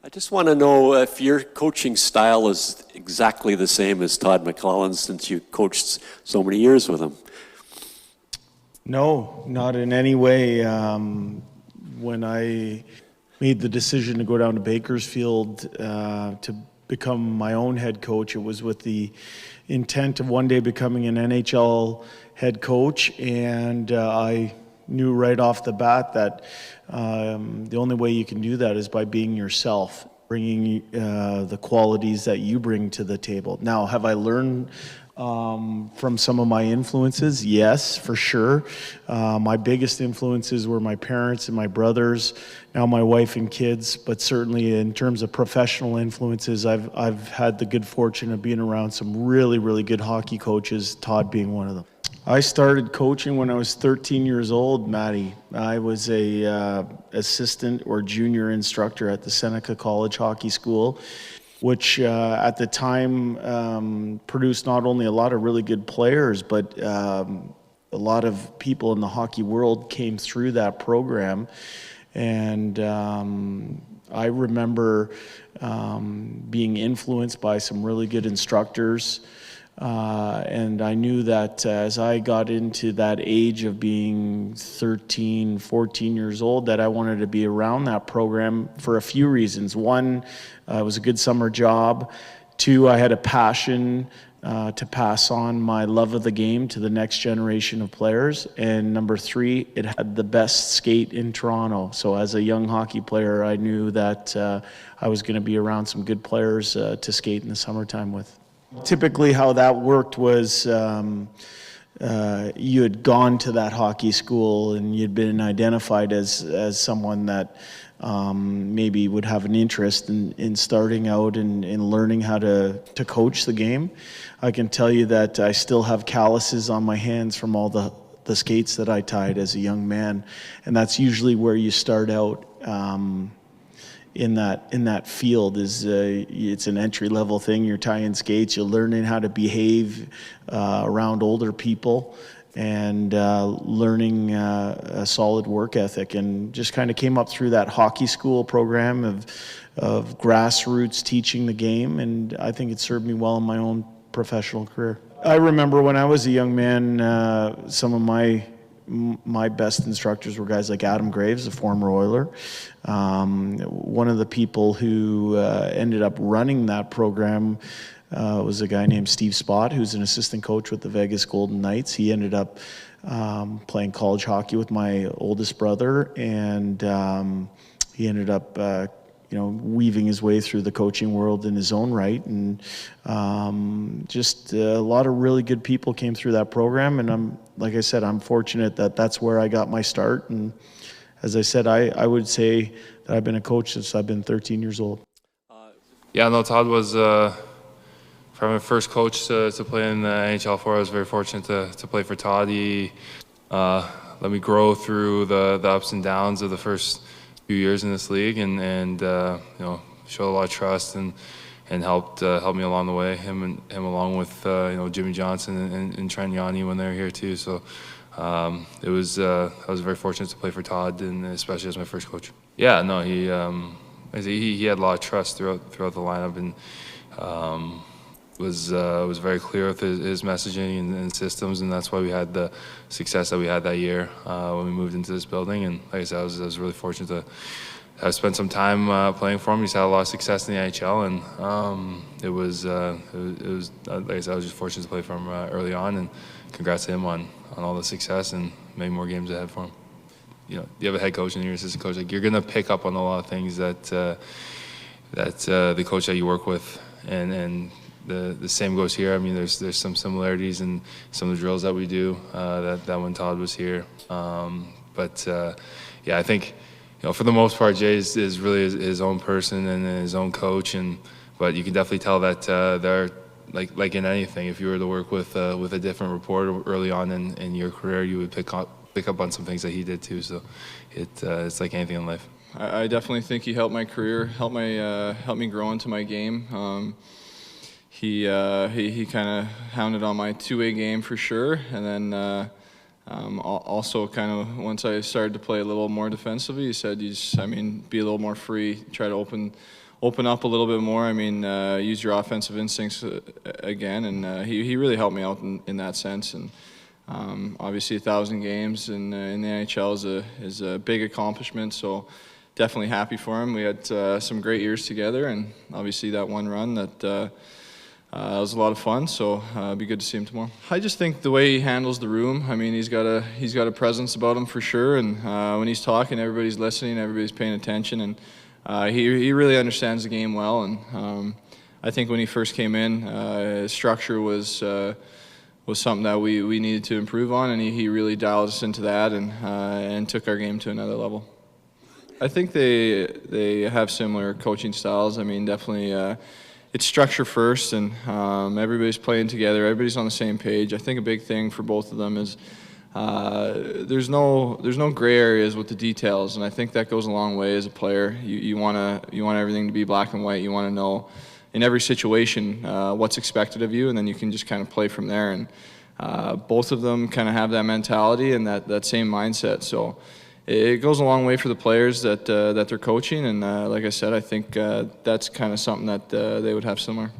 I just want to know if your coaching style is exactly the same as Todd McLellan, since you coached so many years with him. No, not in any way. When I made the decision to go down to Bakersfield to become my own head coach, it was with the intent of one day becoming an NHL head coach, and I knew right off the bat that the only way you can do that is by being yourself, bringing the qualities that you bring to the table. Now, have I learned from some of my influences? Yes, for sure. My biggest influences were my parents and my brothers, now my wife and kids, but certainly in terms of professional influences, I've had the good fortune of being around some really, really good hockey coaches, Todd being one of them. I started coaching when I was 13 years old, Matty. I was a assistant or junior instructor at the Seneca College Hockey School, which at the time produced not only a lot of really good players, but a lot of people in the hockey world came through that program. And I remember being influenced by some really good instructors. And I knew that as I got into that age of being 13, 14 years old, that I wanted to be around that program for a few reasons. One, it was a good summer job. Two, I had a passion to pass on my love of the game to the next generation of players. And number three, it had the best skate in Toronto. So as a young hockey player, I knew that I was going to be around some good players to skate in the summertime with. Typically how that worked was you had gone to that hockey school and you'd been identified as someone that maybe would have an interest in starting out and learning how to coach the game. I can tell you that I still have calluses on my hands from all the skates that I tied as a young man, and that's usually where you start out in that field. Is it's an entry-level thing. You're tying skates, you're learning how to behave around older people, and learning a solid work ethic, and just kind of came up through that hockey school program of grassroots teaching the game, and I think it served me well in my own professional career. I remember when I was a young man, some of my best instructors were guys like Adam Graves, a former Oiler. One of the people who ended up running that program was a guy named Steve Spott, who's an assistant coach with the Vegas Golden Knights. He ended up playing college hockey with my oldest brother, and he ended up weaving his way through the coaching world in his own right. And just a lot of really good people came through that program, and like I said, I'm fortunate that that's where I got my start. And as I said, I would say that I've been a coach since I've been 13 years old. Yeah, no, Todd was probably my first coach to play in the NHL for. I was very fortunate to play for Todd. He let me grow through the ups and downs of the first few years in this league, and showed a lot of trust and helped me along the way. Him along with Jimmy Johnson and Trent Yanni when they were here too. So I was very fortunate to play for Todd, and especially as my first coach. Yeah, no, he had a lot of trust throughout the lineup, and was very clear with his messaging and systems, and that's why we had the success that we had that year when we moved into this building. And like I said, I was really fortunate to have spent some time playing for him. He's had a lot of success in the NHL, and it was like I said, I was just fortunate to play for him early on, and congrats to him on all the success and many more games ahead for him. You have a head coach and you're an assistant coach. Like, you're gonna pick up on a lot of things that the coach that you work with, and the same goes here. I mean, there's some similarities in some of the drills that we do that when Todd was here. Yeah, I think for the most part, Jay is really his own person and his own coach, but you can definitely tell that they're like in anything. If you were to work with a different reporter early on in your career, you would pick up on some things that he did too. So it's like anything in life. I definitely think he helped my career, helped me grow into my game. He kind of hounded on my two-way game for sure, and then Also, kind of once I started to play a little more defensively, he said, be a little more free, try to open up a little bit more. Use your offensive instincts again, and he really helped me out in that sense. And obviously, 1,000 games in the NHL is a big accomplishment. So definitely happy for him. We had some great years together, and obviously that one run that was a lot of fun. So it'd be good to see him tomorrow. I just think the way he handles the room. He's got a presence about him for sure, and when he's talking, everybody's listening, everybody's paying attention, and he really understands the game well. And I think when he first came in, structure was something that we needed to improve on, and he really dialed us into that and took our game to another level. I think they have similar coaching styles. Definitely it's structure first, and everybody's playing together. Everybody's on the same page. I think a big thing for both of them is there's no gray areas with the details, and I think that goes a long way as a player. You want everything to be black and white. You want to know in every situation what's expected of you, and then you can just kind of play from there. And both of them kind of have that mentality and that same mindset. So it goes a long way for the players that they're coaching, and like I said, I think that's kind of something that they would have similar.